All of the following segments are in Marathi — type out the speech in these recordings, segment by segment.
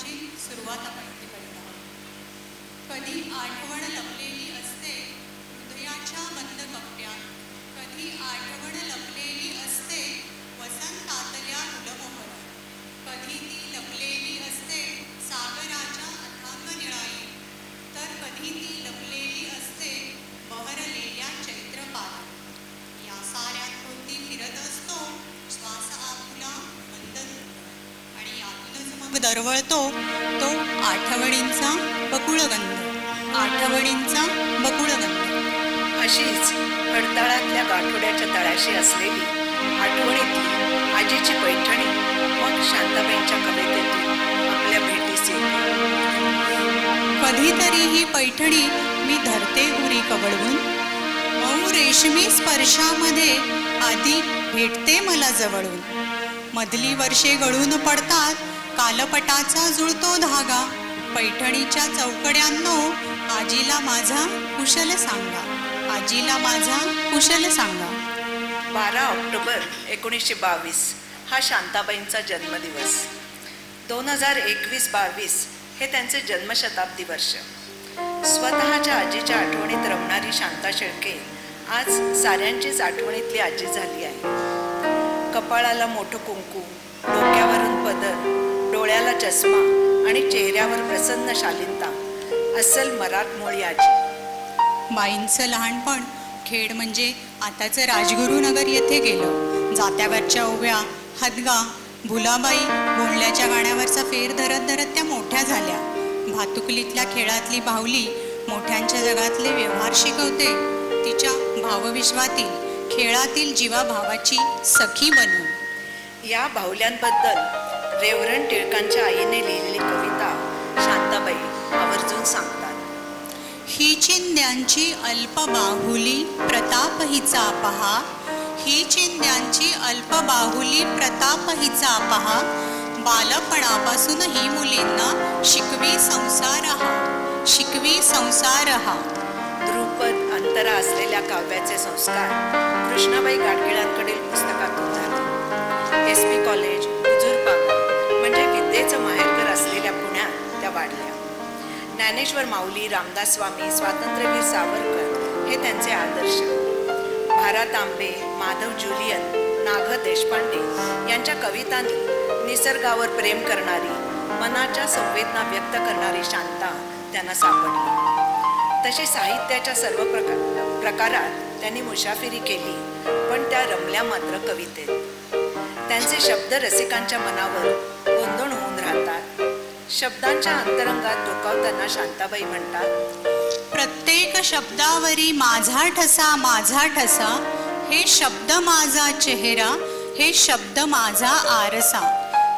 पाठाची सुरुवात आपण इथे करीत आहोत. कधी आठवण लपलेली असते हृदयाच्या बंद कप्प्यात, कधी आठवण लपलेली असते वसंतातल्या गुलमोहरात, कधी ती लपलेली असते सागराच्या अथांग निळाई, तर कधी ती लपलेली असते बहरलेल्या चैत्रपात. या साऱ्यात भोवती फिरत असतो श्वास आपुला मंद आणि यातूनच मग दरवळतो तो आठवणींचा बकुळगंध, आठवणींचा बकुळगंध. अशीच खडताळातल्या गाठोड्याच्या तळाशी असलेली आठवणीतली आजीची पैठणी मग शांताबाईंच्या कवितेतून आपल्या भेटीस येते. कधीतरी ही पैठणी मी धरते उरी कवळवून, मऊ रेशमी स्पर्शामध्ये आधी भेटते मला जवळून. मधली वर्षे गळून पडतात कालपटाचा जुळतो धागा, पैठणीच्या चौकड्यांनो आजीला माझा कुशल सांगा, आजीला माझा कुशल सांगा. 12 ऑक्टोबर 1922 हा शांताबाईंचा जन्मदिवस. 2021-22 हे त्यांचे जन्मशताब्दी वर्ष. स्वतःच्या आजीच्या आठवणीत रमणारी शांता शेळके आज साऱ्यांचीच आठवणीतली आजी झाली आहे. कपाळाला मोठं कुंकू, डोक्यावरून पदर, डोळ्याला चष्मा आणि चेहऱ्यावर प्रसन्न शालीनता, अस्सल मराठमोळी आजी. बाईंचं लहानपण खेड म्हणजे आताचं राजगुरुनगर येथे गेलं. जात्यावरच्या ओव्या, हदगा, भुलाबाई, भोंडल्याच्या गाण्यावरचा फेर धरत धरत त्या मोठ्या झाल्या. भातुकलीतल्या खेळातली बाहुली मोठ्यांच्या जगातले व्यवहार शिकवते, तिच्या भावविश्वातील खेळातील जीवाभावाची सखी बनून. या बाहुल्यांबद्दल रेवरंड टिळकांच्या आईने लिहिलेली कविता शांताबाई आवर्जून सांगतात. ही चिंद्यांची अल्प बाहुली प्रताप हिचा पहा, ही चिंद्यांची अल्प बाहुली प्रताप हिचा पहा, बालपणापासून ही मुलींना शिकवी संसार हा, शिकवी संसार हा. ध्रुपद अंतरा असलेल्या काव्याचे संस्कार कृष्णाबाई गाडगिळांकडील पुस्तकातून झाले. SP कॉलेज, हुजूरपागा म्हणजे विद्येचं माहेरघर असलेल्या पुण्यात त्या वाढल्या. ज्ञानेश्वर माऊली, रामदास स्वामी, स्वातंत्र्यवीर सावरकर हे त्यांचे आदर्श. भारा तांबे, माधव जुलियन, नाग देशपांडे यांच्या कवितांनी निसर्गावर प्रेम करणारी, मनाच्या संवेदना व्यक्त करणारी शांता त्यांना सापडली. तशी साहित्याच्या सर्व प्रकारात त्यांनी मुसाफिरी केली, पण त्या रमल्या मात्र कवितेत. त्यांचे शब्द रसिकांच्या मनावर गोंधळ होऊन राहतात. शब्दांच्या अंतरंगात डोकावताना शांताबाई म्हणतात, प्रत्येक शब्दावरी माझा ठसा, माझा ठसा, हे शब्द माझा चेहरा, हे शब्द माझा आरसा.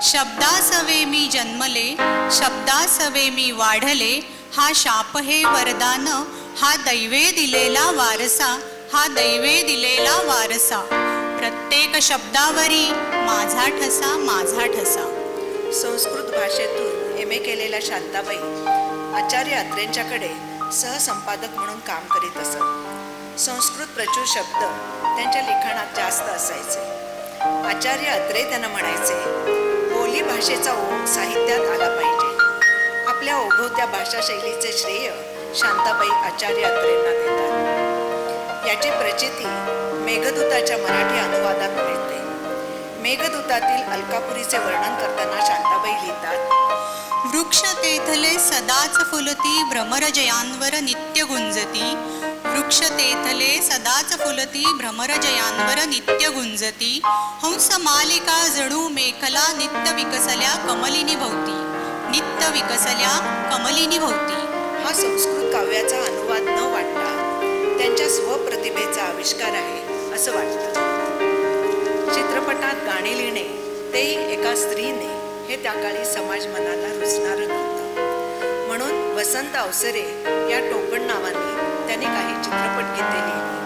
शब्दासवे मी जन्मले, शब्दासवे मी वाढले, हा शाप हे वरदान, हा दैवे दिलेला वारसा, हा दैवे दिलेला वारसा. प्रत्येक शब्दावरी माझा ठसा, माझा ठसा. संस्कृत भाषेतून MA केलेल्या शांताबाई आचार्य अत्रेंच्याकडे सहसंपादक म्हणून काम करीत असत. संस्कृत प्रचूर शब्द त्यांच्या लिखाणात जास्त असायचे. आचार्य अत्रे त्यांना म्हणायचे, बोली भाषेचा ओघ साहित्यात आला पाहिजे. आपल्या ओघवत्या भाषाशैलीचे श्रेय शांताबाई आचार्य अत्रेंना देतात. याची प्रचिती मेघदूताच्या मराठी अनुवादात मिळते. मेघदूतातील अलकापुरीचे वर्णन करताना शांताबाई लिहितात, वृक्ष तेथले सदाच फुलती भ्रमरजयांवर नित्य गुंजती, वृक्ष तेथले सदाच फुलती भ्रमरजयांवर नित्य गुंजती, हंस मालिका जणू मेखला नित्य विकसल्या कमलिनी भोवती, नित्य विकसल्या कमलिनी भोवती. हा संस्कृत काव्याचा अनुवाद न वाटता त्यांच्या स्वप्रतिभेचा आविष्कार आहे असं वाटतं. चित्रपटात गाणी लिहिणे, तेही एका स्त्रीने, हे त्या काळी समाज मनाला रुचणारं नव्हतं. म्हणून वसंत अवसरे या टोपण नावाने त्यांनी काही चित्रपट गीते लिहिली.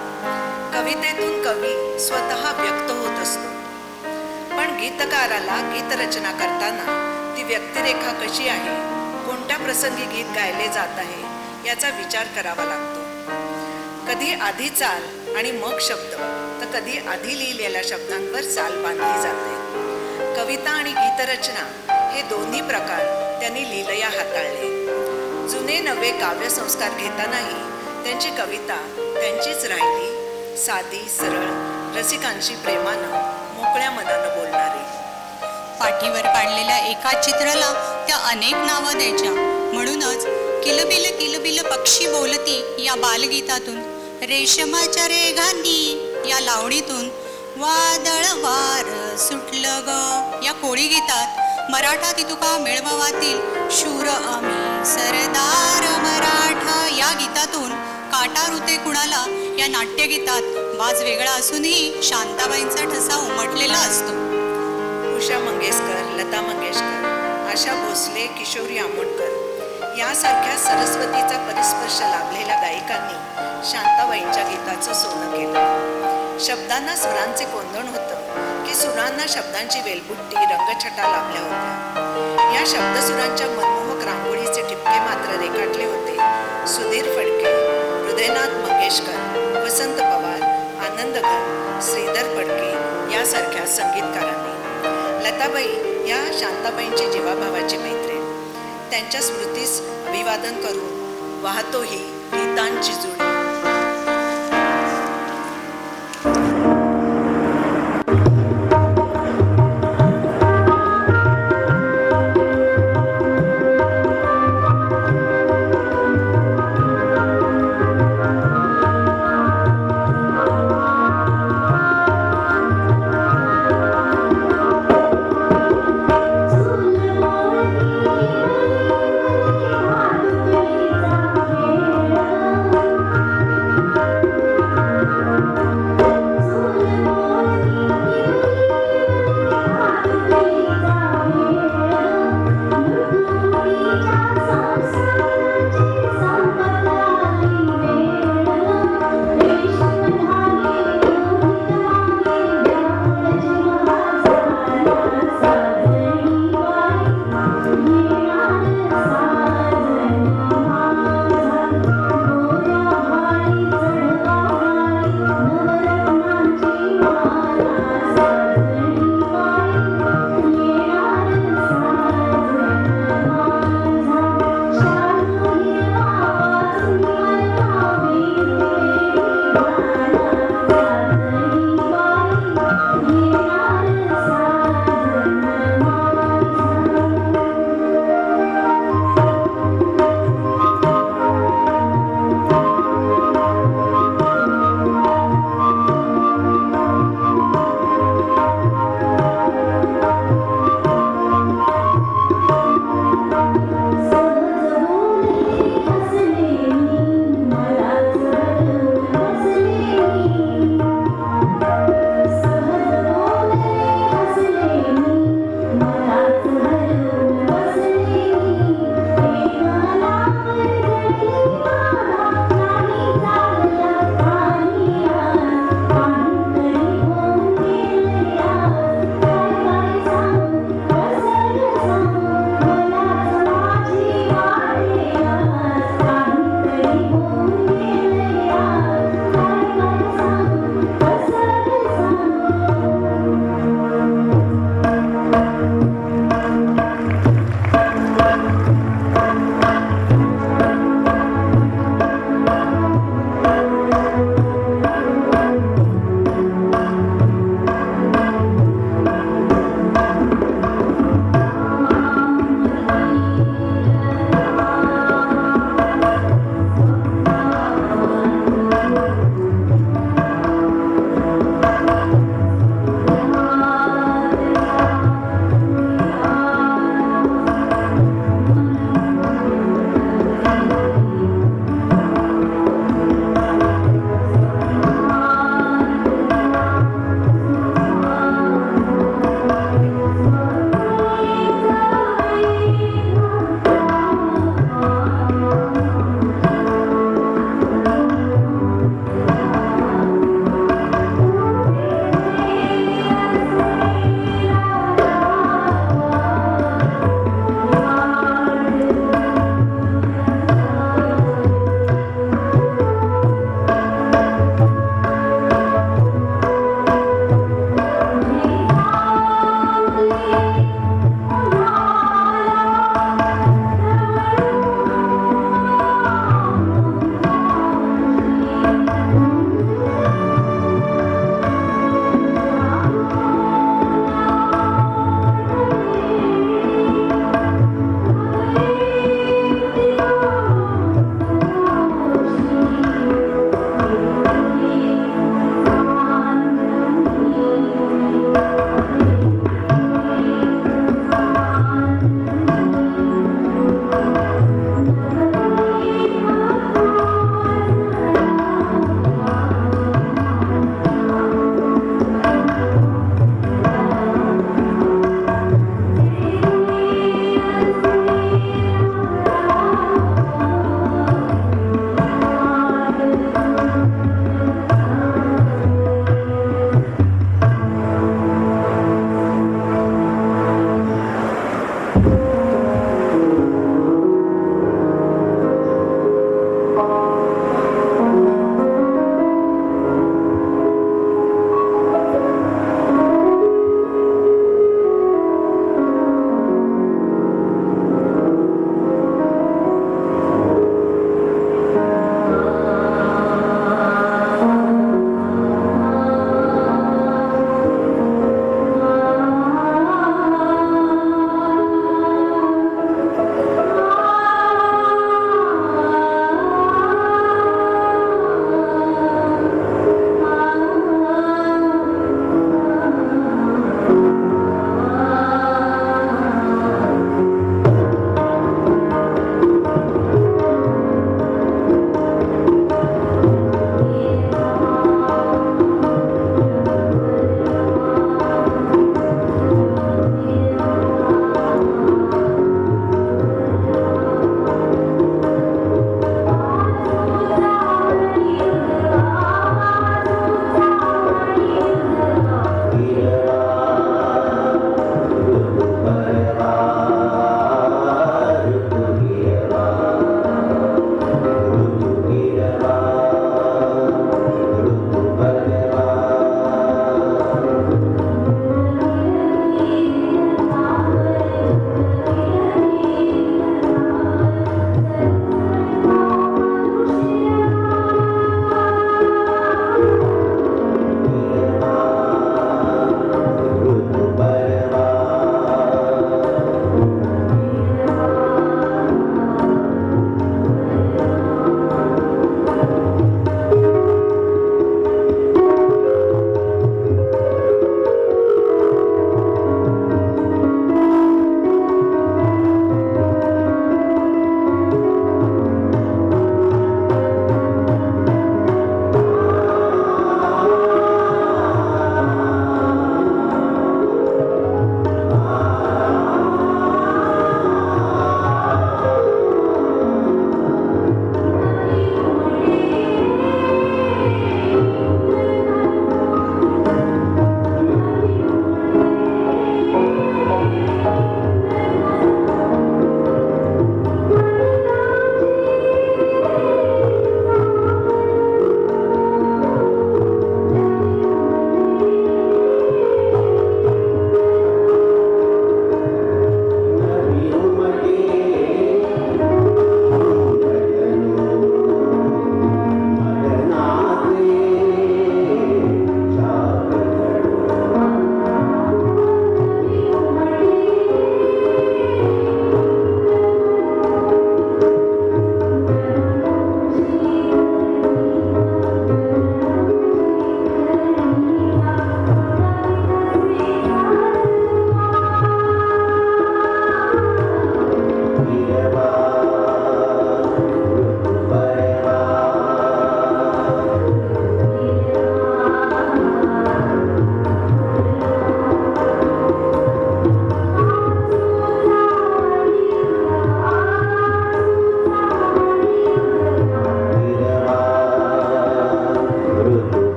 कवितेतून कवी स्वतः व्यक्त होत असतो, पण गीतकाराला गीतरचना करताना ती व्यक्तिरेखा कशी आहे, कोणत्या प्रसंगी गीत गायले जात आहे याचा विचार करावा लागतो. कधी आधी चाल आणि मग शब्द, तर कधी आधी लिहिलेल्या शब्दांवर चाल बांधली जाते. कविता आणि गीतरचना हे दोन्ही प्रकार त्यांनी लीलया हाताळले. जुने नवे काव्यसंस्कार घेतानाही त्यांची कविता त्यांचीच राहिली, साधी सरळ, रसिकांशी प्रेमानं मोकळ्या मनानं बोलणारी. पाठीवर काढलेल्या एका चित्राला त्या अनेक नावं द्यायच्या. म्हणूनच किलबिल किलबिल पक्षी बोलती या बालगीतातून, रेशमाच्या रेघांनी या लावणीतून, वादळ वार सुटलं ग या कोळी गीतात, मराठा तितुका मेळवावातील शूर आम्ही सरदार मराठा या गीतातून, काटा रुते कुणाला या नाट्यगीतात बाज वेगळा असूनही शांताबाईंचा ठसा उमटलेला असतो. उषा मंगेशकर, लता मंगेशकर, आशा भोसले, किशोरी आमोणकर यासारख्या सरस्वतीचा परिस्पर्श लाभलेल्या गायिकांनी शांताबाईंच्या गीताचं सोनं केलं. शब्दांना सुरांचे कोंदण होतं की सुरांना शब्दांची वेलबुट्टी, रंगछटा लाभल्या होत्या. या शब्दसुरांच्या मनमोहक रांगोळीचे ठिपके मात्र रेखाटले होते सुधीर फडके, हृदयनाथ मंगेशकर, वसंत पवार, आनंद घन, श्रीधर फडके यासारख्या संगीतकारांनी. लताबाई या शांताबाईंची जीवाभावाची मैत्रीण. त्यांच्या स्मृतीस अभिवादन करून वाहतो ही गीतांची जोडी.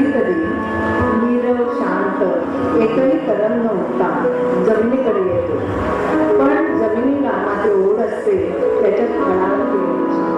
कधी कधी नीरव शांत एकही तरंग नव्हता जमिनीकडे येतो, पण जमिनीला माझी ओढ असते त्याच्यात खळाळ फिरण्याची.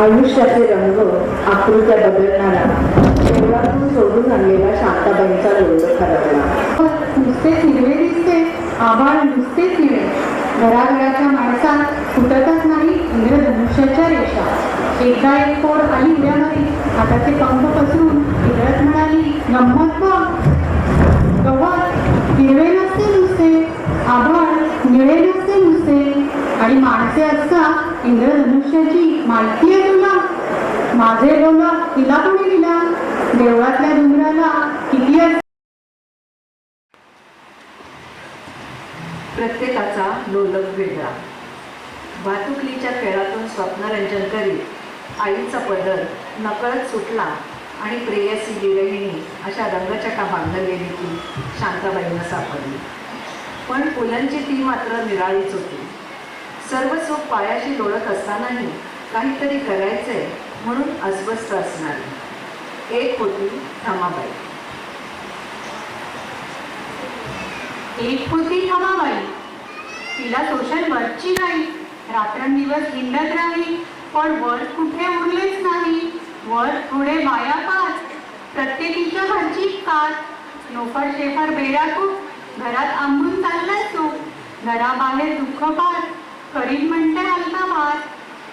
आयुष्याचे रंग आकृत्या बदलणारा शहरातून सोडून आणलेला शांताबाईंचा लोळ खरवला. नुसतेच हिरवे दिसते, आभाळ नुसतेच हिरवे. घराघराच्या माणसात फुटतच नाही इंद्रधनुष्याच्या रेषा. एकदा एक पोर आली उड्यामध्ये, हाताचे पंख पसरून हिरवत म्हणाली, गंमत बघ. गवत हिरवे नसते नुसते, आभाळ निळे नसते नुसते, आणि माणसे असता इंद्रधनुष्याची माहिती आहे तुला? माझे डोंगर तिला कोणी दिला? देवळातल्या डोंगराला किती प्रत्येकाचा लोलक वेगळा. भातुकलीच्या खेळातून स्वप्नरंजन करीत आईचा पदर नकळत सुटला आणि प्रेयसी गिरहिणी अशा रंगचटा बांधलेली ती शांताबाईंना सापडली. पण पुलंची ती मात्र निराळीच होती. सर्व सुख पायाशी लोळत असतानाही काहीतरी करायचंय म्हणून अस्वस्थ असणारी एक होती रमाबाई. एक होती रमाबाई. तिला सोशल वर्कची नाही, रात्रंदिवस हिंडत राही, पण वर कुठे उरलेच नाही. वर थोडे बाया पाच, प्रत्येकीच्या घरची काच. नोकर शेफर बेराकूट, घरात आंबून चाललाय तो. घराबाहेर दुःख पार, करीन म्हणते हलका भार.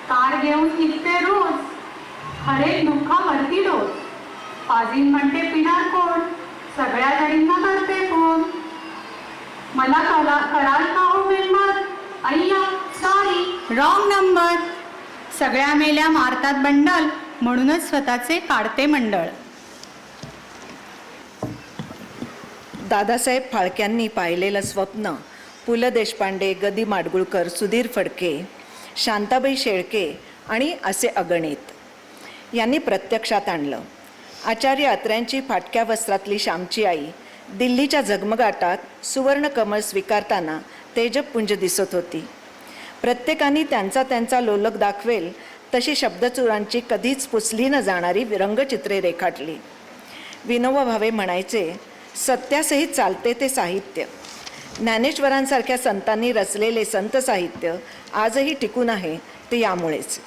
कार घेऊन निघते रोज, हरेक दुःखावरती डोस. पाजीन म्हणते पिणार कोण, सगळ्या जणींना करते फोन. मला कराल का हो मेंबर? अय्या सॉरी, रॉंग नंबर. सगळ्या मेल्या मारतात बंडल, म्हणूनच स्वतःचे काढते मंडळ. दादासाहेब फाळक्यांनी पाहिलेलं स्वप्न पु ल देशपांडे, ग दी माडगुळकर, सुधीर फडके, शांताबाई शेळके आणि असे अगणित यांनी प्रत्यक्षात आणलं. आचार्य अत्र्यांची फाटक्या वस्त्रातली श्यामची आई दिल्लीच्या झगमगाटात सुवर्णकमळ स्वीकारताना तेजपुंज दिसत होती. प्रत्येकाने त्यांचा त्यांचा लोलक दाखवेल तशी शब्दचुरांची कधीच पुसली न जाणारी रंगचित्रे रेखाटली. विनोबा भावे म्हणायचे, सत्यासहित चालते ते साहित्य. ज्ञानेश्वरांसारख्या संतांनी रचलेले संत साहित्य आजही टिकून आहे ते यामुळेच.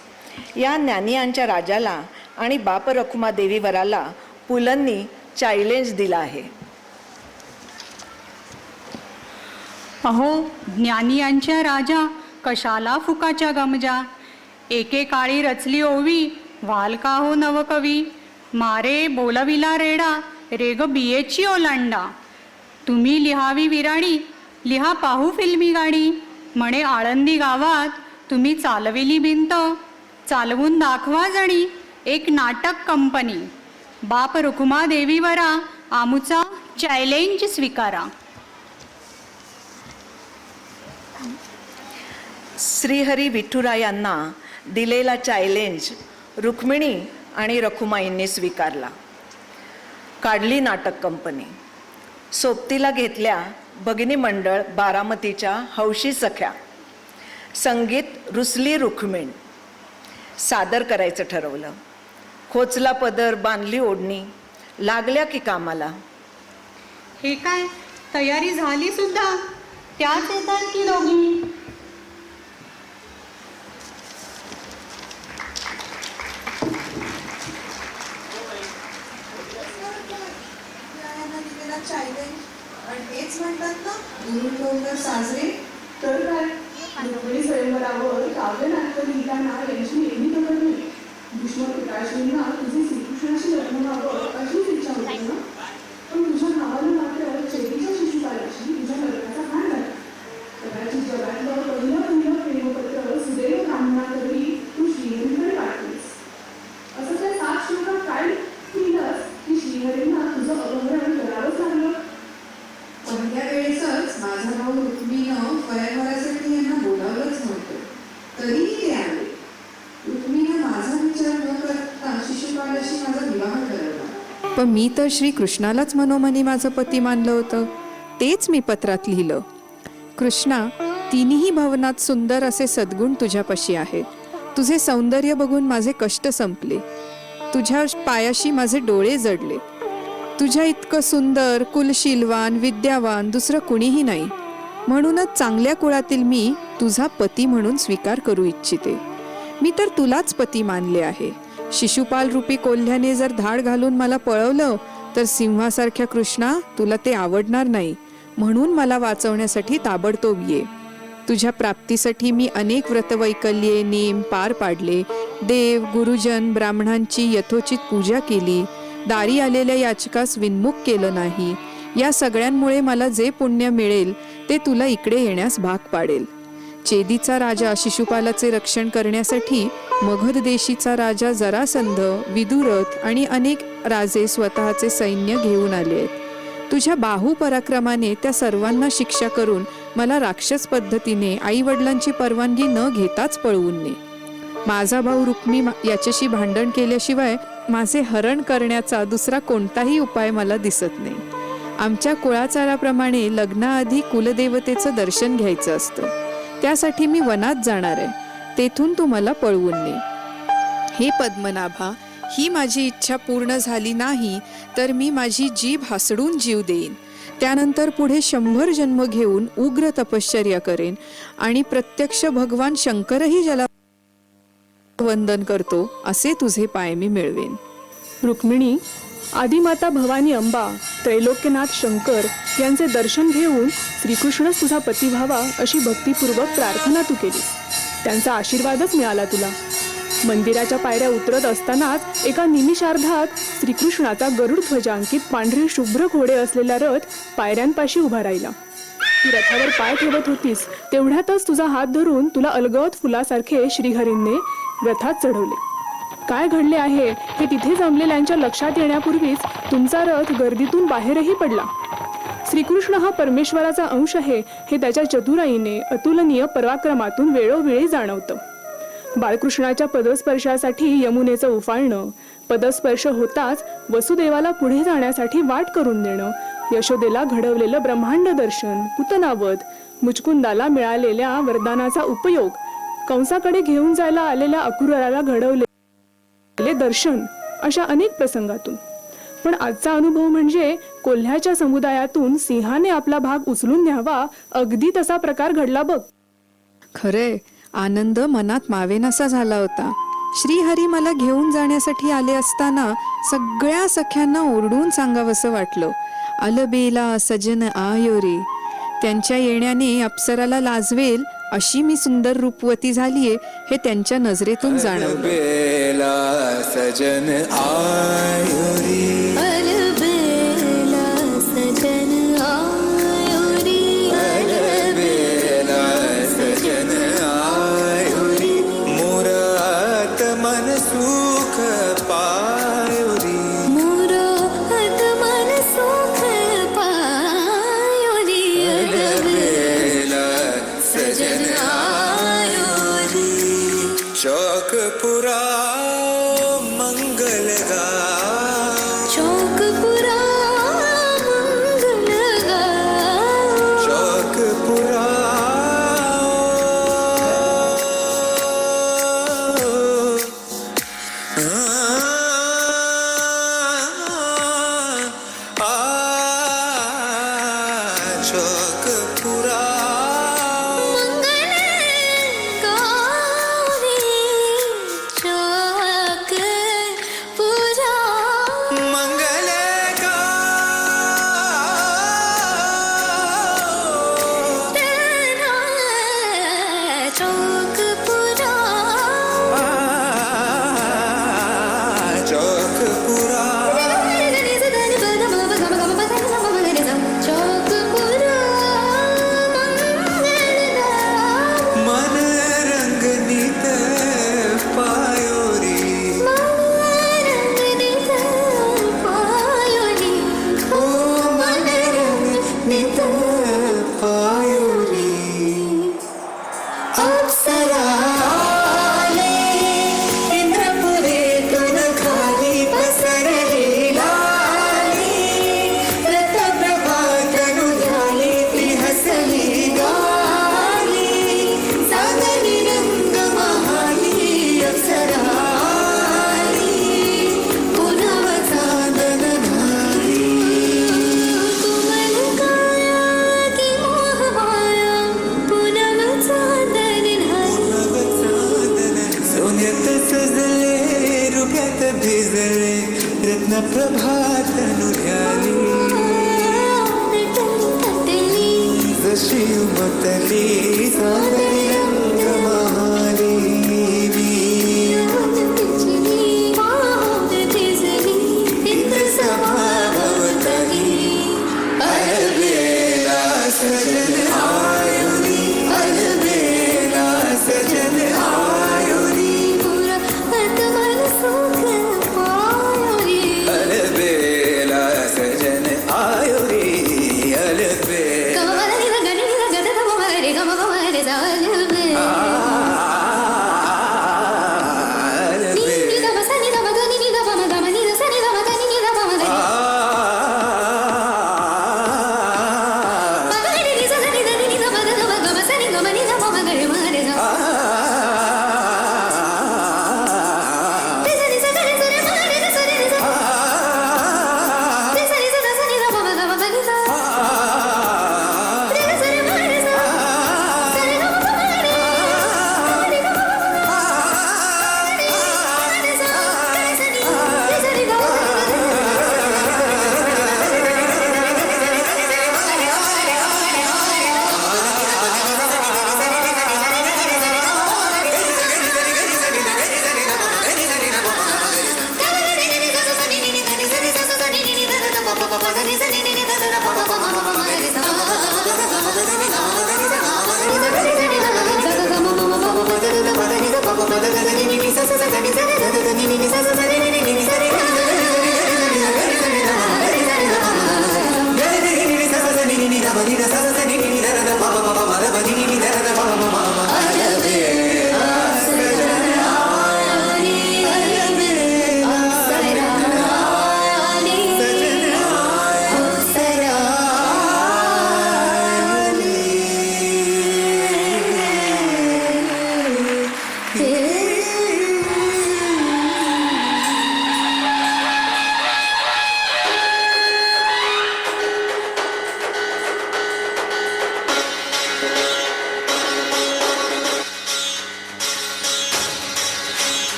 या ज्ञानियांच्या राजाला आणि बाप रखुमा देवीवराला पुलंनी चॅलेंज दिला आहे. अहो ज्ञानियांच्या राजा, कशाला फुकाच्या गमजा. एकेकाळी रचली ओवी, वाल का हो नवकवी. मारे बोलविला रेडा, रेग बियेची ओलांडा. तुम्ही लिहावी विराणी, लिहा पाहू फिल्मी गाणी. म्हणे आळंदी गावात तुम्ही चालविली भिंत, चालवून दाखवा जणी एक नाटक कंपनी. बाप रुक्मा देवीवरा, आमुचा चॅलेंज स्वीकारा. श्रीहरी विठुरायांना दिलेला चॅलेंज रुक्मिणी आणि रखुमाईंनी स्वीकारला. काढली नाटक कंपनी. सोबतीला घेतल्या भगिनी मंडळ बारामतीच्या हौशी सख्या. संगीत रुसली रुक्मिण. सादर करायचं ठरवलं. खोचला पदर, बांधली ओढणी, लागल्या की कामाला. हे काय, तयारी झाली सुद्धा? त्याच येतात की दोघी? आणि हेच म्हणतात ना, गुरुलवकर साजरे. तर काय, रुक्मिणी स्वयंवरावर काव्य नाटक लिहिताना यांची नेहमी खबर नाही. भीष्म पिताश्रींना तुझे श्रीकृष्णाशी लग्न व्हावं अशीच इच्छा होती ना. पण तुझ्या नावानं मात्र चेरीच्या शिशुपालाशी तुझ्या लग्नाचा भान झाला. कदाचित जगातलं पहिलं प्रेमपत्र सुदैव ब्राह्मणाकडे तू श्रीहरीकडे पाठवलीस. असं त्या 7 श्लोकात काय लिहिलंस की श्रीहरींना तुझं अपहरण करावंच लागलं. पहिल्या वेळेसच माझा भाऊ रुक्मीनं स्वयंवरासाठी यांना बोलावलंच नव्हतं, तरीही ते आले. रुक्मीनं माझा विचार न करता शिशुपालाशी माझा विवाह ठरवला. पण मी तर श्रीकृष्णालाच मनोमनी माझं पती मानलं होतं. तेच मी पत्रात लिहिलं. कृष्णा, तिन्ही भवनात सुंदर असे सद्गुण तुझ्यापाशी आहेत. तुझे सौंदर्य बघून माझे कष्ट संपले. तुझ्या पायाशी माझे डोळे जडले. तुझ्या इतकं सुंदर, कुलशीलवान, विद्यावान दुसरं कुणीही नाही. म्हणूनच चांगल्या कुळातील मी तुझा पती म्हणून स्वीकार करू इच्छिते. मी तर तुलाच पती मानले आहे. शिशुपाल रूपी कोल्ह्याने जर धाड घालून मला पळवलं तर सिंहासारख्या कृष्णा तुला ते आवडणार नाही. म्हणून मला वाचवण्यासाठी ताबडतोब ये. तुझ्या प्राप्तीसाठी मी अनेक व्रतवैकल्ये, नेम पार पाडले. देव, गुरुजन, ब्राह्मणांची यथोचित पूजा केली. दारी आलेल्या याचकास विन्मुख केलं नाही. या सगळ्यांमुळे मला जे पुण्य मिळेल ते तुला इकडे येण्यास भाग पाडेल. चेदीचा राजा शिशुपालाचे रक्षण करण्यासाठी मगध देशीचा राजा जरासंध, विदुरथ आणि अनेक राजे स्वतःचे सैन्य घेऊन आले आहेत. तुझ्या बाहू पराक्रमाने त्या सर्वांना शिक्षा करून मला राक्षस पद्धतीने आई वडिलांची परवानगी न घेताच पळवून ने. माझा भाऊ रुक्मी याच्याशी भांडण केल्याशिवाय माझे हरण करण्याचा दुसरा कोणताही उपाय मला दिसत नाही. आमच्या कुळाचाराप्रमाणे लग्नाआधी कुलदेवतेचं दर्शन घ्यायचं असतं. त्यासाठी मी वनात जाणार आहे. तेथून तू मला पळवून ने. हे पद्मनाभा, ही माझी इच्छा पूर्ण झाली नाही तर मी माझी जीभ हासडून जीव देईन. त्यानंतर पुढे 100 जन्म घेऊन उग्र तपश्चर्या करेन आणि प्रत्यक्ष भगवान शंकरही ज्याला वंदन करतो असे तुझे पाय मी मिळवेन. रुक्मिणी, आदिमाता भवानी अंबा, त्रैलोक्यनाथ शंकर यांचे दर्शन घेऊन श्रीकृष्णच तुझा पती व्हावा अशी भक्तिपूर्वक प्रार्थना तू केलीस. त्यांचा आशीर्वादच मिळाला तुला. मंदिराच्या पायऱ्या उतरत असतानाच एका निमिषार्धात श्रीकृष्णाचा गरुड ध्वजांकित पांढरे शुभ्र घोडे असलेला रथ पायऱ्यांपाशी उभा राहिला. तू रथावर पाय ठेवत होतीस तेवढ्यातच तुझा हात धरून तुला अलगद फुलासारखे श्रीहरींनी रथात चढवले. काय घडले आहे हे तिथे जमलेल्यांच्या लक्षात येण्यापूर्वीच तुमचा रथ गर्दीतून बाहेरही पडला. श्रीकृष्ण हा परमेश्वराचा अंश आहे हे त्याच्या चतुराईने अतुलनीय पराक्रमातून वेळोवेळी जाणवतं. बाळकृष्णाच्या पदस्पर्शासाठी यमुनेचं उफाळणं, पदस्पर्श होताच वसुदेवाला पुढे जाण्यासाठी वाट करून देणं, यशोदेला घडवलेलं ब्रह्मांड दर्शन, पुतनावध, मुचकुंदाला मिळालेल्या वरदानाचा उपयोग, कंसाकडे घेऊन जायला आलेल्या अक्रूराला घडवलेले दर्शन, अशा अनेक प्रसंगातून. पण आजचा अनुभव म्हणजे कोल्ह्याच्या समुदायातून सिंहाने आपला भाग उचलून न्यावा अगदी तसा प्रकार घडला बघ. खरे, आनंद मनात मावेनासा झाला होता. श्रीहरी मला घेऊन जाण्यासाठी आले असताना सगळ्या सख्यांना ओरडून सांगावंसं वाटलं, अलबेला सजन आयो रे. त्यांच्या येण्याने अप्सराला लाजवेल अशी मी सुंदर रूपवती झालीये हे त्यांच्या नजरेतून जाणवलं. बेला सजन आयुरी अलबेला सजन आयुरी बेला सजन आयुरी मुरात मन सुख पायुरी मुरात मन सुख पायुरी बेला सजन आयुरी चौकपुरा मंगलगा चौकपुरा मंगलगा चौकपुरा चौकपुरा मंगलगा चौकपुरा मन रंगनीत पायोरी ओ मन रंगनीत पायोरी अप्सराले इंद्रपुरीतून खाली पसरली लाली रथप्रभातनु झाली ती हसली गाली सागरी रंग महाली अप्सराली पुनव चांदन झाली कुमल काया की मोहमाया पुनव चांदन झाली सोन्यात सजले रुप्यात भिजले रत्न प्रभात नुध्याली जशी उमटली सागरी रंग महाली इंद्र सभावतली अलबेला सजन आयुरी अलबेला सजन आयुरी अलबेला सजन आयुरी अलबेला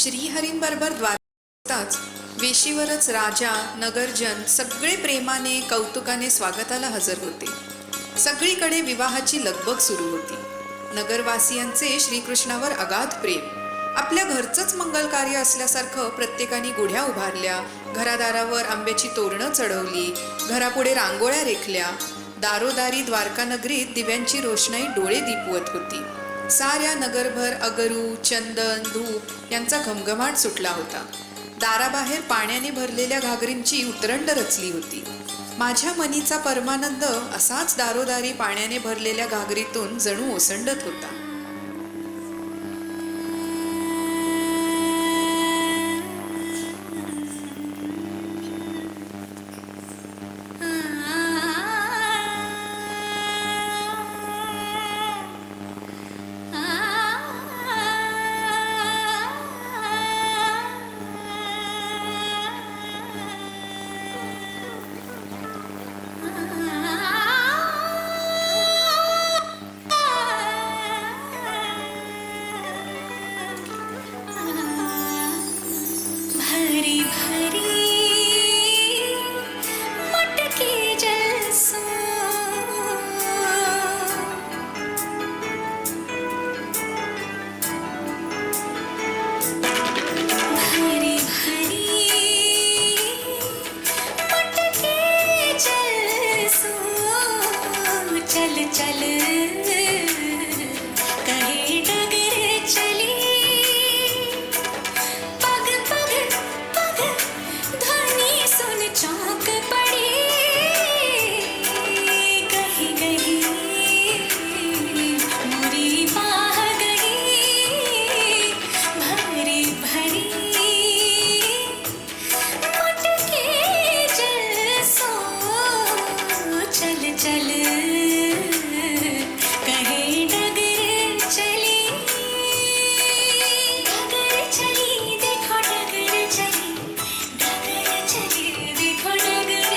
श्रीहरींबरोबर द्वारकाच वेशीवरच राजा नगरजन सगळे प्रेमाने कौतुकाने स्वागताला हजर होते. सगळीकडे विवाहाची लगबग सुरू होती. नगरवासियांचे श्रीकृष्णावर अगाध प्रेम. आपल्या घरचंच मंगल कार्य असल्यासारखं प्रत्येकाने गुढ्या उभारल्या, घरादारावर आंब्याची तोरणं चढवली, घरापुढे रांगोळ्या रेखल्या. दारोदारी द्वारकानगरीत दिव्यांची रोषणाई डोळे दिपवत होती. साऱ्या नगरभर अगरू, चंदन, धूप यांचा घमघमाट सुटला होता. दाराबाहेर पाण्याने भरलेल्या घागरींची उतरंड रचली होती. माझ्या मनीचा परमानंद असाच दारोदारी पाण्याने भरलेल्या घागरीतून जणू ओसंडत होता. भरी भरी मटकी जलसो भरी भरी मटकी जलसो चल चल कहे डगर चली पग पग पग ध्वनि सुन चौंक पड़ी कहीं गई मोरी बाह गई भरी भरी मटके जलसो चल चल कहीं डगर चली डगर चली देखो डगर चली डगर चली देखो डगर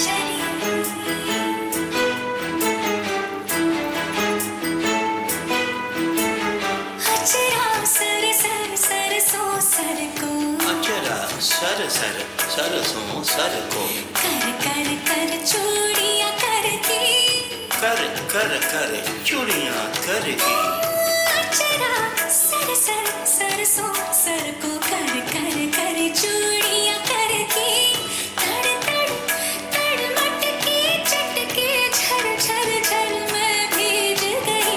चली अचरा sir sir sir so sir को अचरा सर सर सरसों सर को कर कर कर चूड़ियां करती कर कर कर चूड़ियाँ करके अचरा सर सर सरसों सर को कर कर कर चूड़ियां करती तड़ तड़ तड़ मटकी चटके झर झर झर मैं भीज गई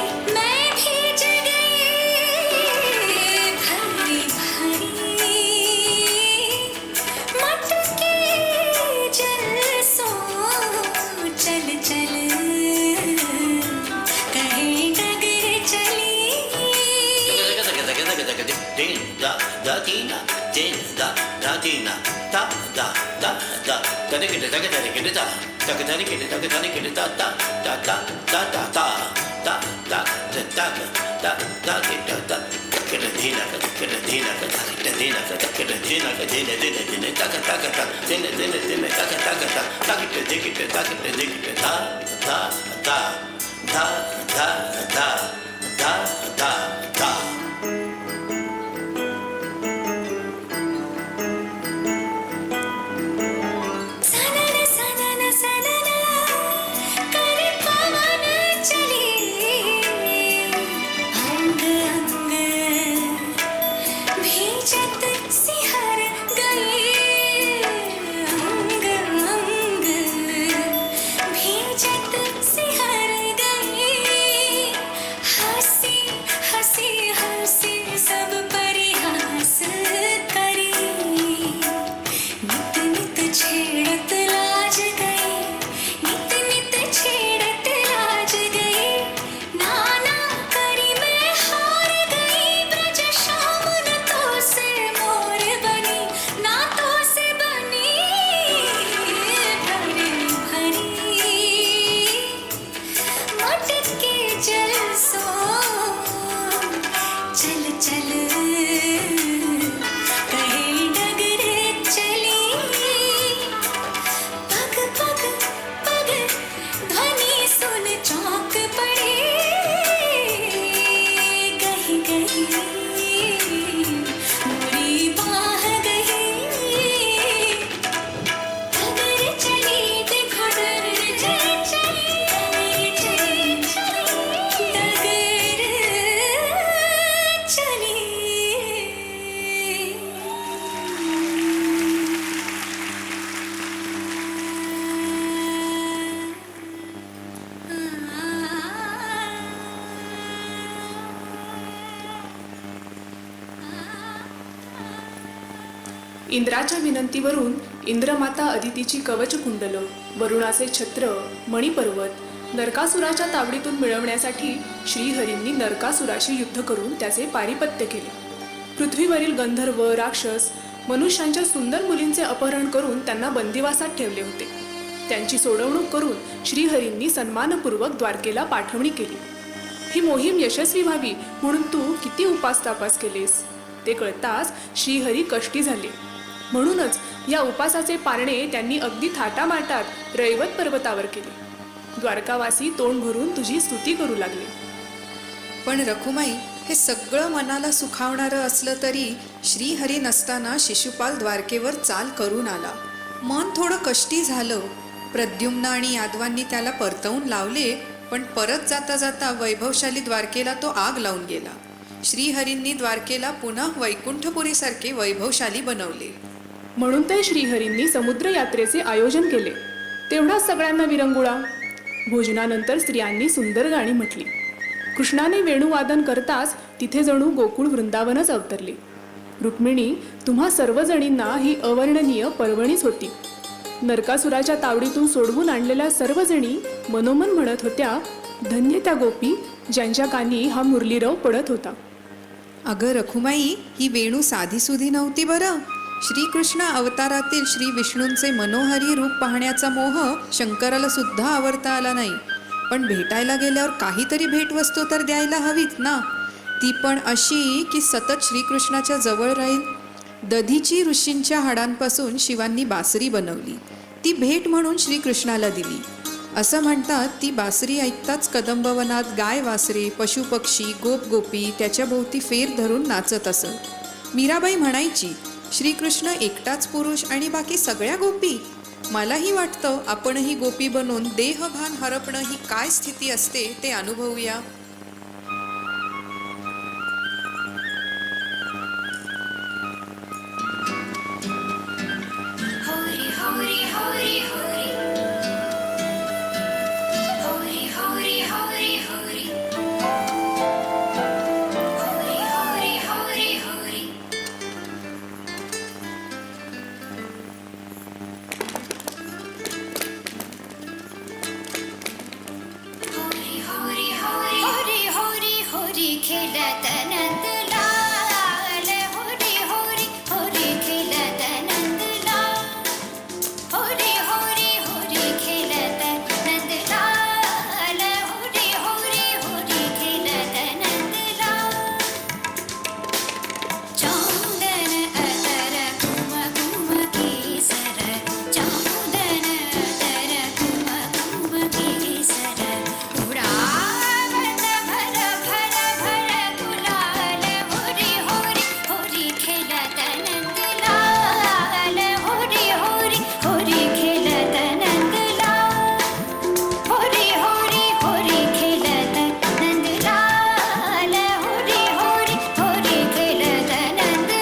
भरी भरी मटकी जलसो चल चल कहीं डगर चली दिन दा दा तीना दिन दा दा तीना ता दा दा दा तने के ता ता के ता तक तने के ता के ता ता ता ता ता ता ता ता ता ता ता ता के ता के दीना के दीना के दीना के दीना के दीने दीने दीने ता ता ता दीने दीने दीने ता ता ता ता के देख ता के देख ता ता ता ता ता ता ता ता ता सनन सनन सनन कर पवन चली अंग अंग भीजत सिहर गई अंग अंग भीजत सिहर गई हंसी हंसी इंद्राच्या विनंतीवरून इंद्रमाता अदितीची कवच कुंडलं, वरुणाचे छत्र, मणिपर्वत नरकासुराच्या तावडीतून मिळवण्यासाठी श्रीहरींनी नरकासुराशी युद्ध करून त्याचे पारिपत्य केले. पृथ्वीवरील गंधर्व, राक्षस, मनुष्यांच्या सुंदर मुलींचे अपहरण करून त्यांना बंदिवासात ठेवले होते. त्यांची सोडवणूक करून श्रीहरींनी सन्मानपूर्वक द्वारकेला पाठवणी केली. ही मोहीम यशस्वी व्हावी म्हणून तू किती उपास केलेस ते कळताच श्रीहरी कष्टी झाले. म्हणूनच या उपासाचे पारणे त्यांनी अगदी थाटामाटात रैवत पर्वतावर केले. द्वारकावासी तोंड भरून तुझी स्तुती करू लागले. पण रखुमाई, हे सगळं मनाला सुखावणारं असलं तरी श्रीहरी नसताना शिशुपाल द्वारकेवर चाल करून आला. मन थोडं कष्टी झालं. प्रद्युम्न आणि यादवांनी त्याला परतवून लावले, पण परत जाता जाता वैभवशाली द्वारकेला तो आग लावून गेला. श्रीहरींनी द्वारकेला पुन्हा वैकुंठपुरीसारखे वैभवशाली बनवले. म्हणून ते श्रीहरींनी समुद्र यात्रेचे आयोजन केले. तेवढाच सगळ्यांना विरंगुळा. भोजनानंतर स्त्रियांनी सुंदर गाणी म्हटली. कृष्णाने वेणुवादन करताच तिथे जणू गोकुळ वृंदावनच अवतरले. रुक्मिणी, तुम्हा सर्वजणींना ही अवर्णनीय पर्वणीच होती. नरकासुराच्या तावडीतून सोडवून आणलेल्या सर्वजणी मनोमन म्हणत होत्या, धन्य त्या गोपी ज्यांच्या कानी हा मुरलीरव पडत होता. अगं रखुमाई, ही वेणू साधीसुधी नव्हती बरं. श्रीकृष्ण अवतारातील श्री विष्णूंचे मनोहरी रूप पाहण्याचा मोह शंकराला सुद्धा आवरता आला नाही. पण भेटायला गेल्यावर काहीतरी भेटवस्तू तर द्यायला हवीच ना. ती पण अशी की सतत श्रीकृष्णाच्या जवळ राहील. दधीची ऋषींच्या हाडांपासून शिवांनी बासरी बनवली. ती भेट म्हणून श्रीकृष्णाला दिली. असं म्हणतात ती बासरी ऐकताच कदंबवनात गाय वासरे, पशुपक्षी, गोप गोपी त्याच्या भोवती फेर धरून नाचत असत. मीराबाई म्हणायची, श्रीकृष्ण एकटाच पुरुष आणि बाकी सगळ्या गोपी. मलाही वाटतं आपणही गोपी बनून देहभान हरपणं ही काय स्थिती असते ते अनुभवूया. हौरी हौरी हौरी हौरी हौरी हौरी हौरी हौरी हौरी हौरी हौरी हौरी हौरी हौरी हौरी हौरी हौरी हौरी खेलत नंद लाल हौरी हौरी हौरी खेलत नंद लाल हौरी हौरी हौरी खेलत नंद लाल हौरी हौरी हौरी खेलत नंद लाल चंदन अतर कुम कुम केसर चंदन अतर कुम कुम केसर उडावत भर भर भर गुलाल हौरी हौरी हौरी खेलत नंद लाल हौरी हौरी हौरी खेलत नंद लाल हौरी हौरी हौरी खेलत नंद लाल हौरी हौरी हौरी खेलत नंद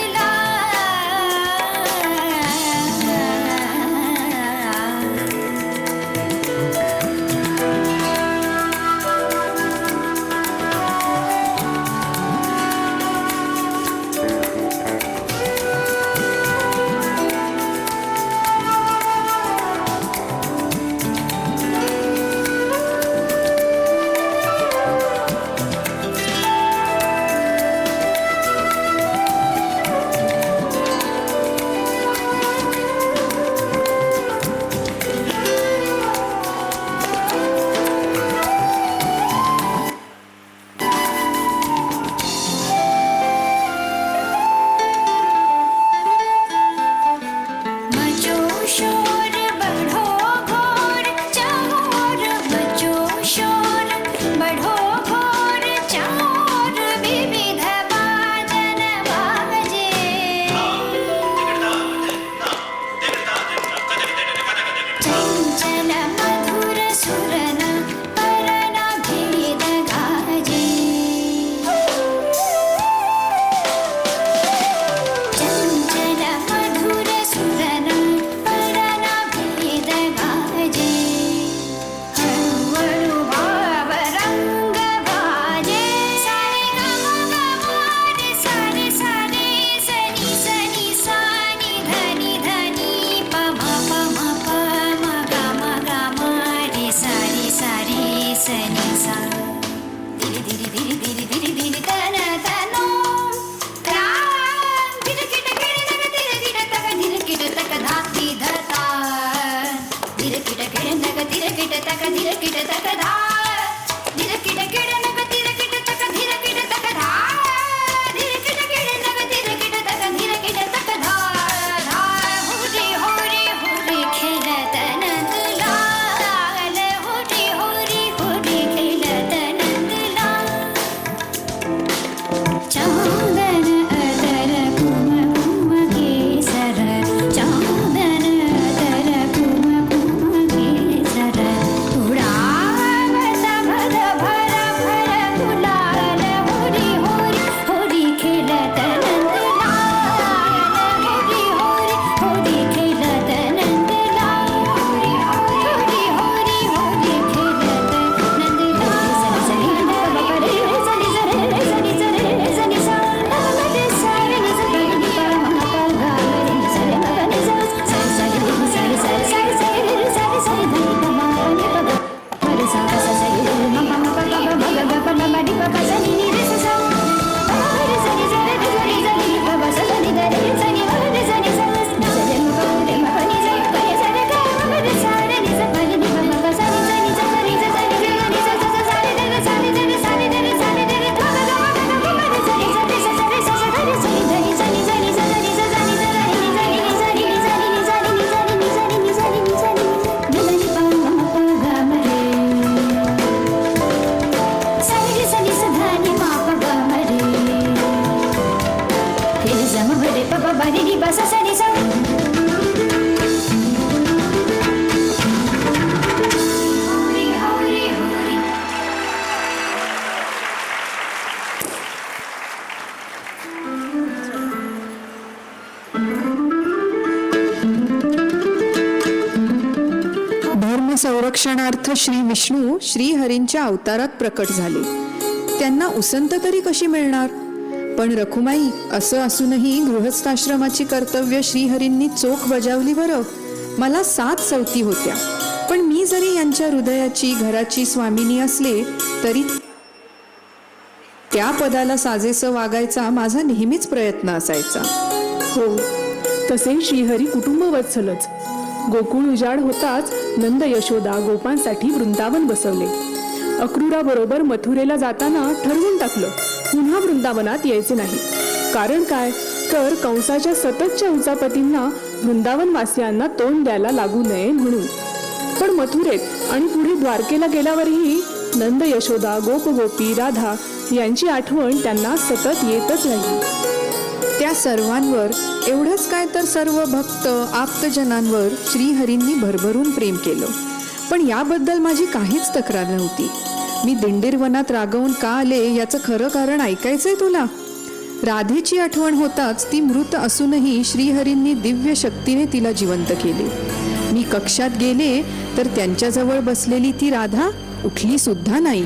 मचो शोर बढ़ो घोर चारोर मचो शोर बढ़ो घोर चारोर विविध वादन बाजे चंचल मधुर सुरना परना भेद गाजे चंचल मधुर सुरना परना तक धार धीर किट किट नग धीर किट तक धीर किट तक धार धीर किट किट नग धीर किट तक धीर किट तक धार धार होरी होरी होरी खेलत नंदलाल होरी होरी होरी खेलत नंदलाल चंदन अदर कुम कुम केसर चंदन अदर कुम कुम केसर उडावत भर भर भर गुलाल होरी होरी होरी खेलत नंदलाल होरी होरी होरी खेलत नंदलाल होरी होरी होरी होरी खेलत नंदलाल सनी सनी बबरे सनी सरे सनी सरे सनी सा नमते सारे निज गगन पर महापर गाले सरे मगन सा सरे सरे सरे सरे सरे सरे सरे सरे धनी पमा नि पग पर सा सा सरे ममा ममा पग मग ग प म नि प सनी नि रे सा रे सनी सरे सनी सनी प प सनी रे सनी रे सनी सा सरे म प रे म प नि सा प सरे ग म रे सारे नि सा प नि प म प सनी सनी सनी सनी सनी सा सा सारे रे सनी रे सनी रे सनी रे ग ग ग म रे सनी सनी सनी सनी सनी धनी सनी सनी सनी सनी सनी सनी सनी सनी सनी सनी सनी धनी प म प ग म रे सनी सनी सधानी मा प ग म रे रे जम रे प प ब रि रि प स सनी सा होरी होरी होरी धर्म संरक्षणार्थ श्री विष्णू श्रीहरींच्या अवतारात प्रकट झाले. त्यांना उसंत तरी कशी मिळणार? पण रखुमाई, असं असूनही गृहस्थाश्रमाची कर्तव्य श्रीहरींनी चोख बजावली बरं. मला 7 सवती होत्या, पण मी जरी यांच्या हृदयाची घराची स्वामिनी असले तरी त्या पदाला साजेसं वागायचा माझा नेहमीच प्रयत्न असायचा. हो, तसे श्रीहरी कुटुंबवत्सलच. गोकुळ उजाड होताच नंद यशोदा गोपांसाठी वृंदावन बसवले. अक्रूराबरोबर मथुरेला जाताना ठरवून टाकलं पुन्हा वृंदावनात यायचे नाही. कारण काय, तर कंसाच्या सततच्या उचापतींना वृंदावनवासियांना तोंड द्यायला लागू नये म्हणून. पण मथुरेत आणि पुढे द्वारकेला गेल्यावरही नंद यशोदा गोपगोपी राधा यांची आठवण त्यांना सतत येतच राहिली. त्या सर्वांवर, एवढंच काय तर सर्व भक्त आप्तजनांवर श्रीहरींनी भरभरून प्रेम केलं. पण याबद्दल माझी काहीच तक्रार नव्हती. मी दिंडीरवनात रागवून का आले याचं खरं कारण ऐकायचंय तुला? राधेची आठवण होताच ती मृत असूनही श्रीहरींनी दिव्य शक्तीने तिला जिवंत केले. मी कक्षात गेले तर त्यांच्याजवळ बसलेली ती राधा उठली सुद्धा नाही.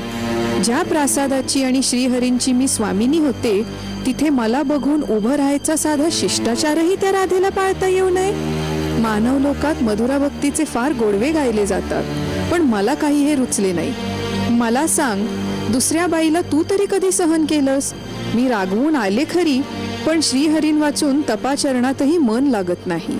ज्या प्रासादाची आणि श्रीहरींची मी स्वामिनी होते तिथे मला बघून उभं राहायचा साधा शिष्टाचारही त्या राधेला पाळता येऊ नये. मानव लोकात मधुरा भक्तीचे फार गोडवे गायले जातात, पण मला काही हे रुचले नाही. मला सांग, दुसऱ्या बाईला तू तरी कधी सहन केलंस? मी रागवून आले खरी, पण श्रीहरीं वाचून तपाचरणातही मन लागत नाही.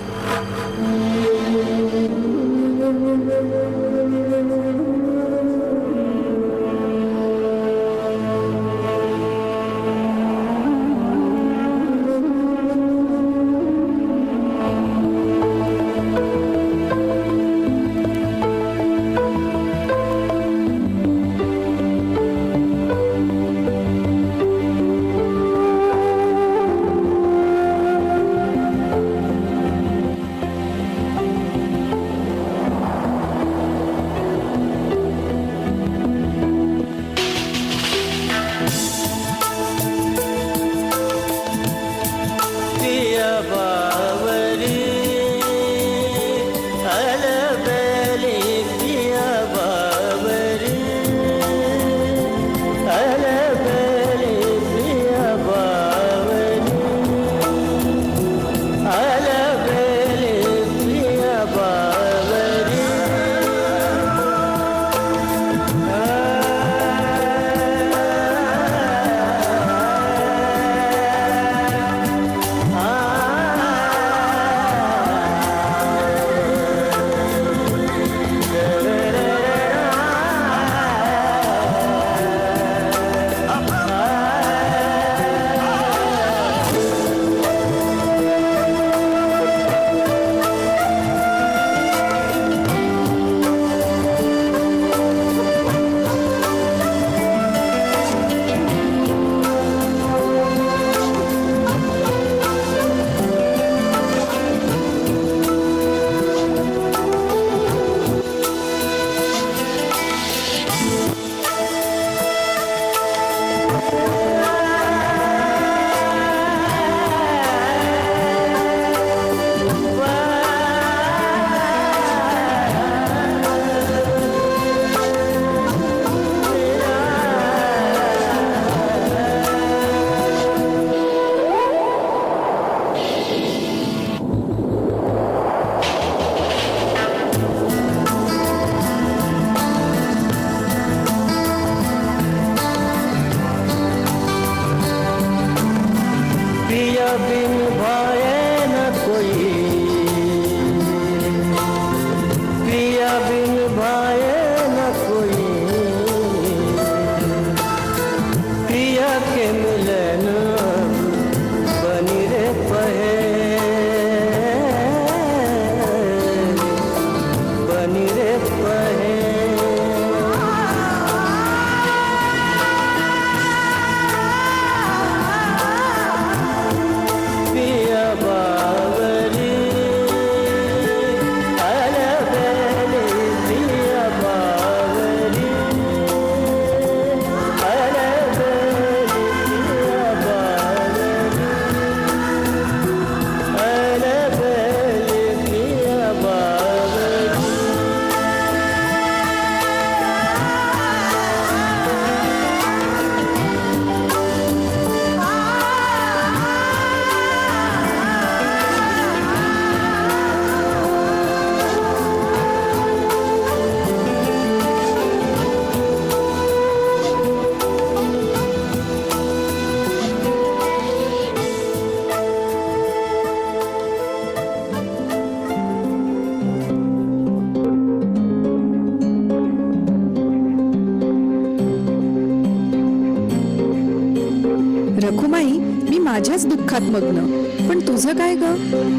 माझ्याच दुःखात मग्न. पण तुझं काय ग?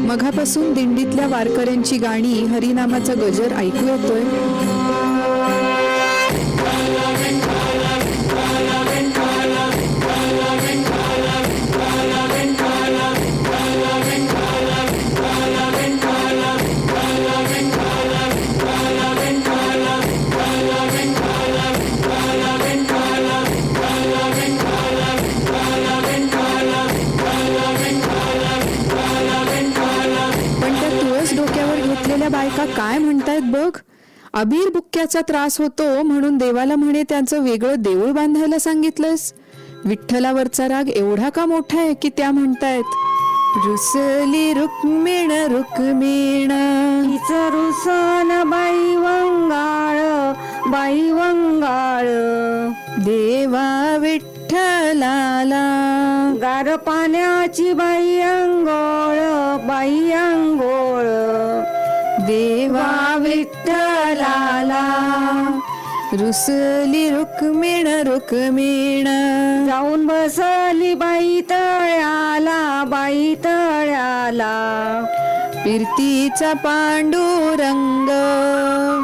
मघापासून दिंडीतल्या वारकऱ्यांची गाणी, हरिनामाचा गजर ऐकू येतोय. पण त्या तुळस डोक्यावर घेतलेल्या बायका काय म्हणतायत बघ. अबीर बुक्क्याचा त्रास होतो म्हणून देवाला म्हणे त्यांचं वेगळं देऊळ बांधायला सांगितलंस. विठ्ठलावरचा राग एवढा का मोठा आहे की त्या म्हणतायत, रुसली रुक्मिण रुक्मिण हिचं रुसन बाई वंगाळ देवा विठ्ठलाला. गार पाण्याची बाई अंघोळ देवा विठ्ठलाला. रुसली रुक्मिण रुक्मिण जाऊन बसली बाई तळ्याला फिरतीचा पांडुरंग.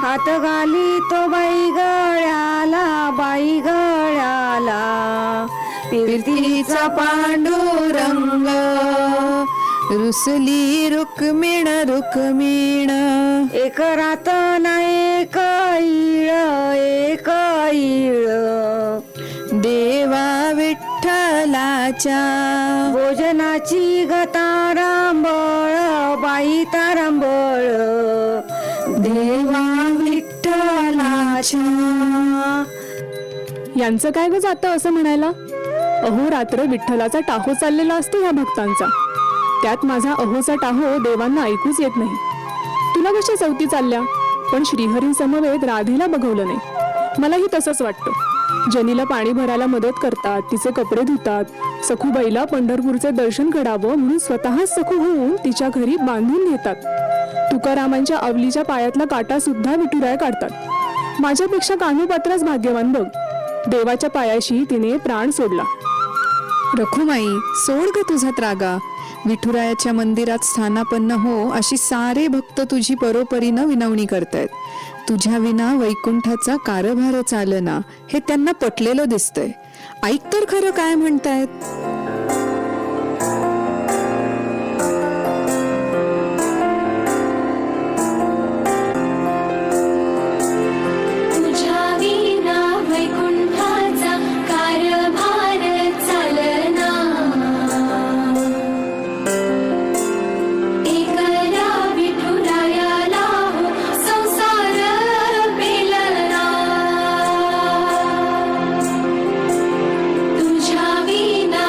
हात घाली तो बाई गळ्याला फिरतीचा पांडुरंग. रुसली रुक्मिण रुक्मिण. एक रात ना एक ईळ देवा विठ्ठलाच्या. भोजनाची तारांबळ देवा विठ्ठलाच्या. यांचं काय ग जातं असं म्हणायला? अहोरात्र विठ्ठलाचा टाहो चाललेला असतो ह्या भक्तांचा. त्यात माझा अहोचा टाहो देवांना ऐकूच येत नाही. तुला कशा चौथी चालल्या, पण श्रीहरी समवेत राधेला बघवलं नाही. मलाही तसंच वाटतं. जनीला पाणी भरायला मदत करतात, तिचे कपडे धुतात. सखूबाईला पंढरपूरचे दर्शन घडावं म्हणून स्वतःच सखू होऊन तिच्या घरी बांधून घेतात. तुकारामांच्या अवलीच्या पायातला काटा सुद्धा विठुराया काढतात. माझ्यापेक्षा कान्होपात्राच भाग्यवान बघ. देवाच्या पायाशी तिने प्राण सोडला. रखुमाई, सोड ग तुझा त्रागा. विठुरायाच्या मंदिरात स्थानापन्न हो अशी सारे भक्त तुझी परोपरीनं विनवणी करतायत. तुझ्या विना वैकुंठाचा कारभार चालना हे त्यांना पटलेलं दिसतंय. ऐक तर खरं काय म्हणतायत. तुझ्या विना वैकुंठाचा कारभार चालना. एकला विठुरायाला हो संसार पेलना. तुझ्या विना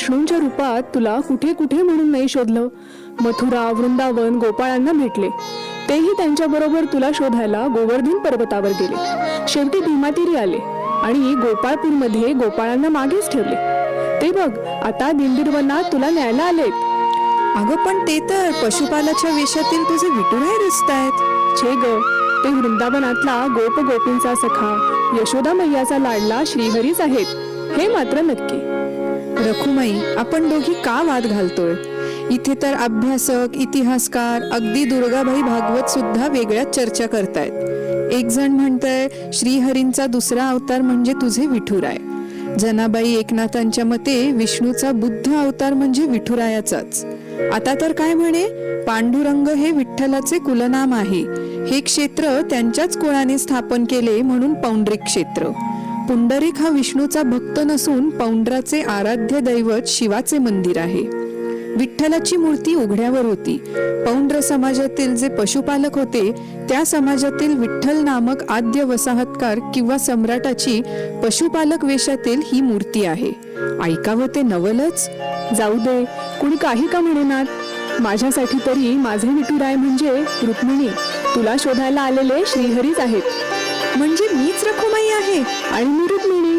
विष्णूंच्या रूपात तुला कुठे कुठे म्हणून नाही शोधलं. मथुरा, वृंदावन, गोपाळांना भेटले. तेही त्यांच्याबरोबर तुला शोधायला गोवर्धन पर्वतावर गेले. शेवटी भीमातीरी आले आणि गोपाळपूरमध्ये गोपाळांना मागेच ठेवले. ते बघ, आता दिंडीरवनात तुला न्यायला आलेत. अगं पण ते तर पशुपालाच्या वेशातील तुझे विठुराय दिसतायत. छे ग, ते वृंदावनातला गोप गोपींचा सखा, यशोदा मैयाचा लाडला श्रीहरीच आहेत, हे मात्र नक्की. रखुमाई, आपण दोघी का वाद घालतोय? इथे तर अभ्यासक, इतिहासकार, अगदी दुर्गाबाई भागवत सुद्धा वेगळ्याच चर्चा करतायत. एक जण म्हणतंय श्रीहरींचा दुसरा अवतार म्हणजे तुझे विठुराय. जनाबाई एकनाथांच्या मते विष्णूचा बुद्ध अवतार म्हणजे विठुरायाचाच. आता तर काय म्हणे, पांडुरंग हे विठ्ठलाचे कुलनाम आहे. हे क्षेत्र त्यांच्याच कुळाने स्थापन केले म्हणून पौंड्रिक क्षेत्र. पुंडरीक हा विष्णूचा भक्त नसून पौंड्राचे आराध्य दैवत शिवाचे मंदिर आहे. विठ्ठलाची मूर्ती उघड्यावर होती. पौंड्र समाजातील जे पशुपालक होते त्या समाजातील विठ्ठल नामक आद्य वसाहतकार किंवा सम्राटाची पशुपालक वेशातील ही मूर्ती आहे. ऐकावं ते नवलच. जाऊ दे, कुणी काही का म्हणेनात. माझ्यासाठी तरी माझे विठुराय म्हणजे रुक्मिणी, तुला शोधायला आलेले श्रीहरीच आहेत. म्हणजे मीच रखुमाई आहे आणि मी रुक्मिणी.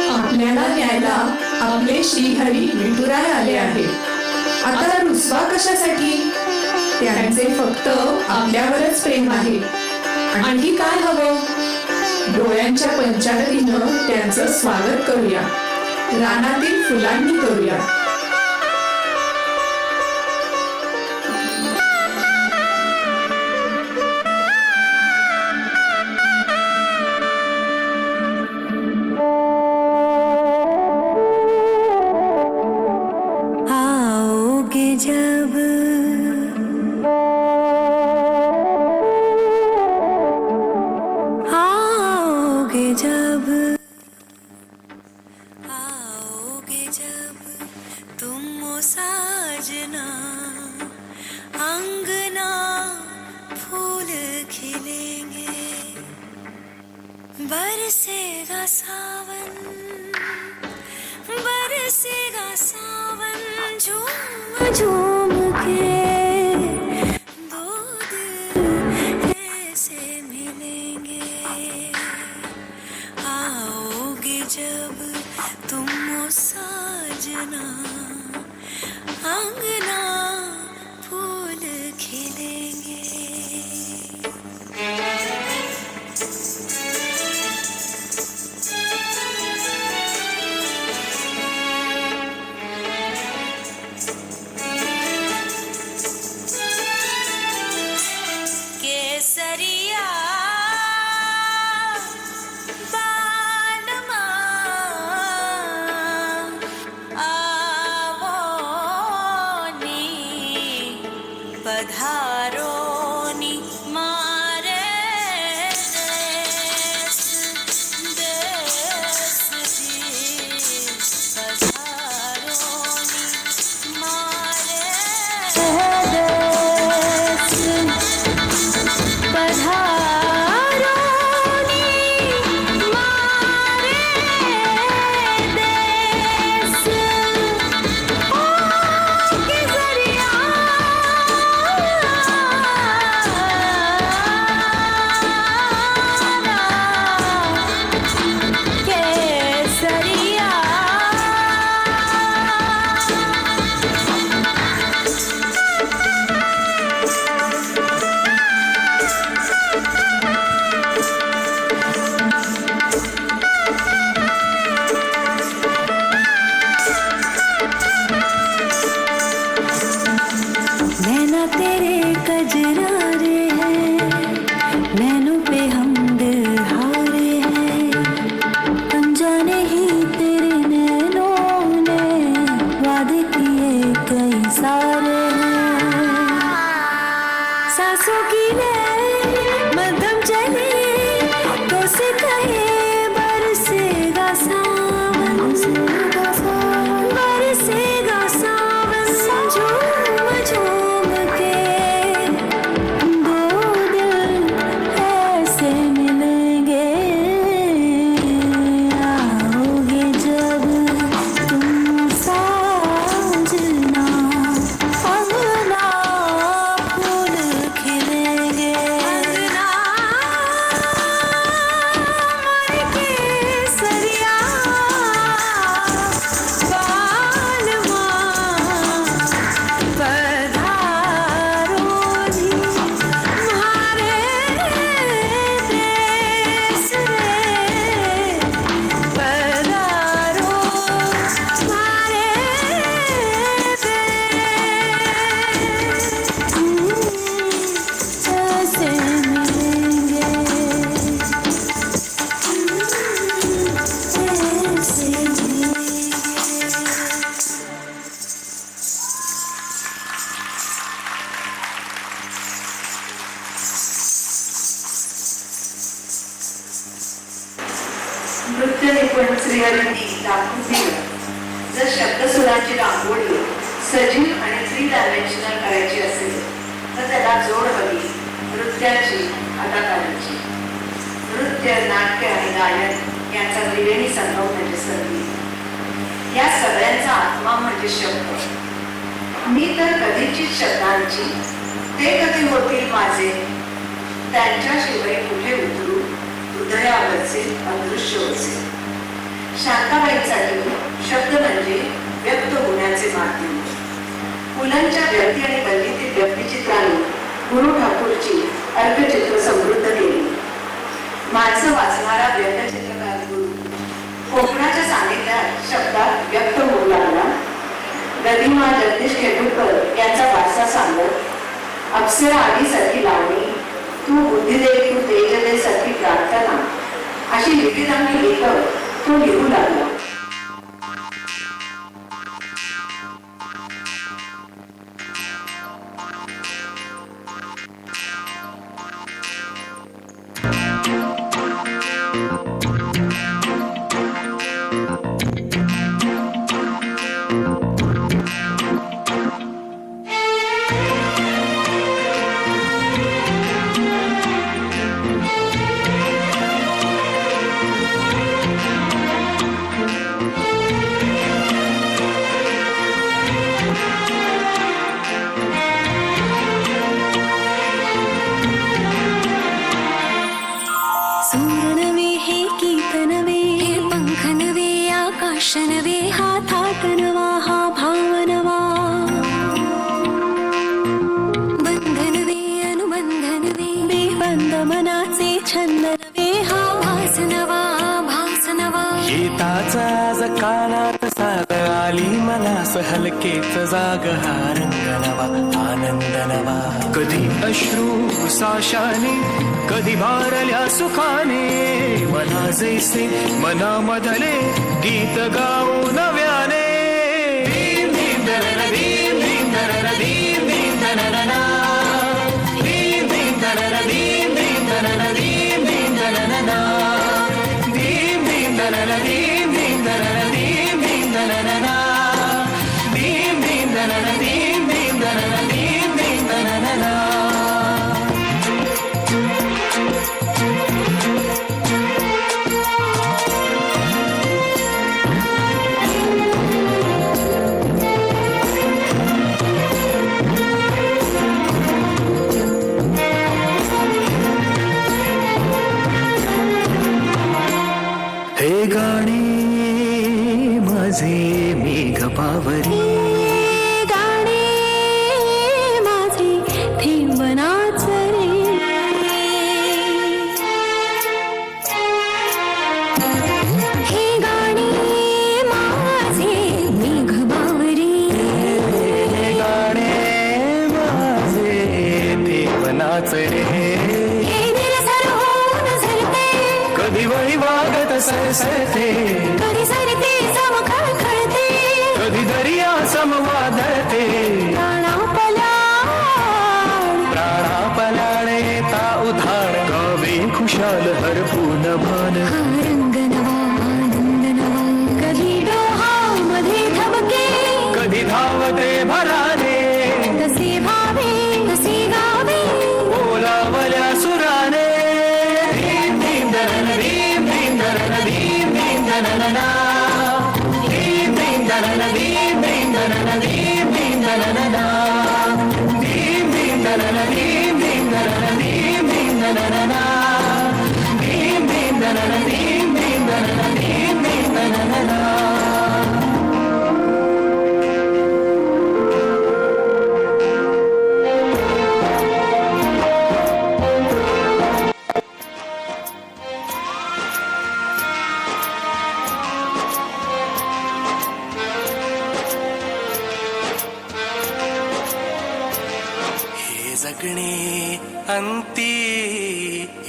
आपल्याला न्यायला आपले श्रीहरी विठुराय आले आहे. आता रुसवा कशासाठी? त्यांचे फक्त आपल्यावरच प्रेम आहे. आणखी काय हवं? डोळ्यांच्या पंचारतीनं त्यांचं स्वागत करूया. रानातील फुलांनी करूया. आओगे जब आओगे जब आओगे जब तुम ओ साजना अंगना फूल खिलेंगे बरसेगा सावन बरसेगा सावन झूम झूम के दो दिल ऐसे मिलेंगे आओगे जब तुम ओ साजना अंगना फूल खिलेंगे. केसरिया बानमा आवो नी नृत्य निपुण श्रीहरिंनी दाखवून दिलं. जर शब्दसुरांची रांगोळी सजीव आणि 3 डायमेन्शनल करायची असेल तर त्याला जोड हवी नृत्याची, अदाकाराची. नृत्य, नाट्य आणि गायन यांचा त्रिवेणी संगम म्हणजे संगीत. या सगळ्यांचा आत्मा म्हणजे शब्द. मी तर कधीचीच शब्दांची, ते कधी होतील माझे, त्यांच्याशिवाय कुठे उतरू हृदयावरचे अदृश्य होते. शांताबाईंसाठी शब्द म्हणजे व्यक्त होण्याचे माध्यम. मुलांच्या व्यक्ती आणि गल्लीतील व्यक्तिचित्रांनी गुरु ठाकूरची अर्कचित्र समृद्ध केली. माणसं वाचणारा व्यंगचित्रकार गुरु कोकणाच्या सानिध्यात शब्दात व्यक्त होऊ लागला. गदिमा जगदीश खेडूळकर यांचा वारसा सांगत अप्सरा आगीसारखी लावणी, तू बुद्धी दे, तू तेज दे सारखी प्रार्थना, अशी विविधांनी लेखक तो लिहू लागला. सूर नवे हे गीत नवे, हे पंख नवे, आकाश नवे, हा थाट नवा, हा भाव नवा. बंध नवे, अनुबंध नवे, बेबंद मनाचे छंद नवे, हा भास नवा, भास नवा. गीताचा आज कानात साद आली मला हलकेच जाग, हा रंग नवा, आनंद नवा. कधी अश्रू साशाने, कधी भारल्या सुखाने, मना जैसे मनामधले गीत गाऊ नव्याने. दीन दीन दरर, दीन दीन दरर, दीन दीन दररना. दीन दीन दरर, दीन दीन दरर, दीन दीन दररना. दीन दीन दरर, दीन दीन दरर, दीन दीन दररना. दीन दीन दरर, दीन दीन दरर, दीन दीन दररना. हे गाणे माझे मेघ पावरी, गाणे माझे थेंब नाचरे. हे गाणे माझे मेघ बावरी, हे गाणे माझे देव नाचरे. हे निरसर होऊन झरते, कधी वळी वागत सरसरते, कधी सरते समखळखळते, कधी दर्या समवादते. प्राणा पलाळे ता उधाण, गावे खुशाल हरपून भान. हा रंग नवा, आनंद नवा. कधी डोहामध्ये धबके, कधी धावते भराने, कसे भावे कसे गावे, बोलावल्या सुराने. दीन दीन दरन, दीन दीन दरन, दीन दीन दरनना. दीन दीन दरन, दीन दीन दरन, दीन दीन दरनना. दीन दीन दरन, दीन दीन दरन, दीन दीन दरनना. दीन दीन दरन, दीन दीन दरन, दीन दीन दरनना. हे जगणे अंती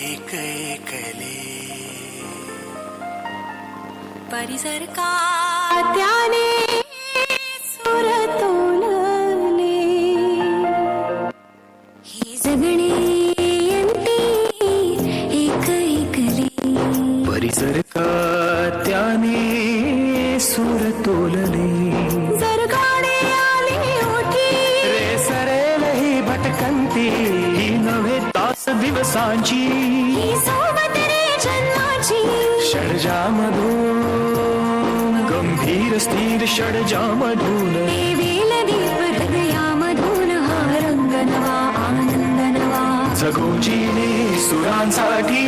एक एकले, परिसर का त्याने सुर तोलले. हे जगणे अंती एक एकले, परिसर का सूर तोलले जर गाणे आले ओठी रे सरेल ही भटकंती ही नव्हे तास दिवसांची ही सोबत रे जन्माची षडजामधून गंभीर स्थिर षडजामधून देवील दीप हृदयामधून हा रंग नवा आनंद नवा जगोजीने सुरांसाठी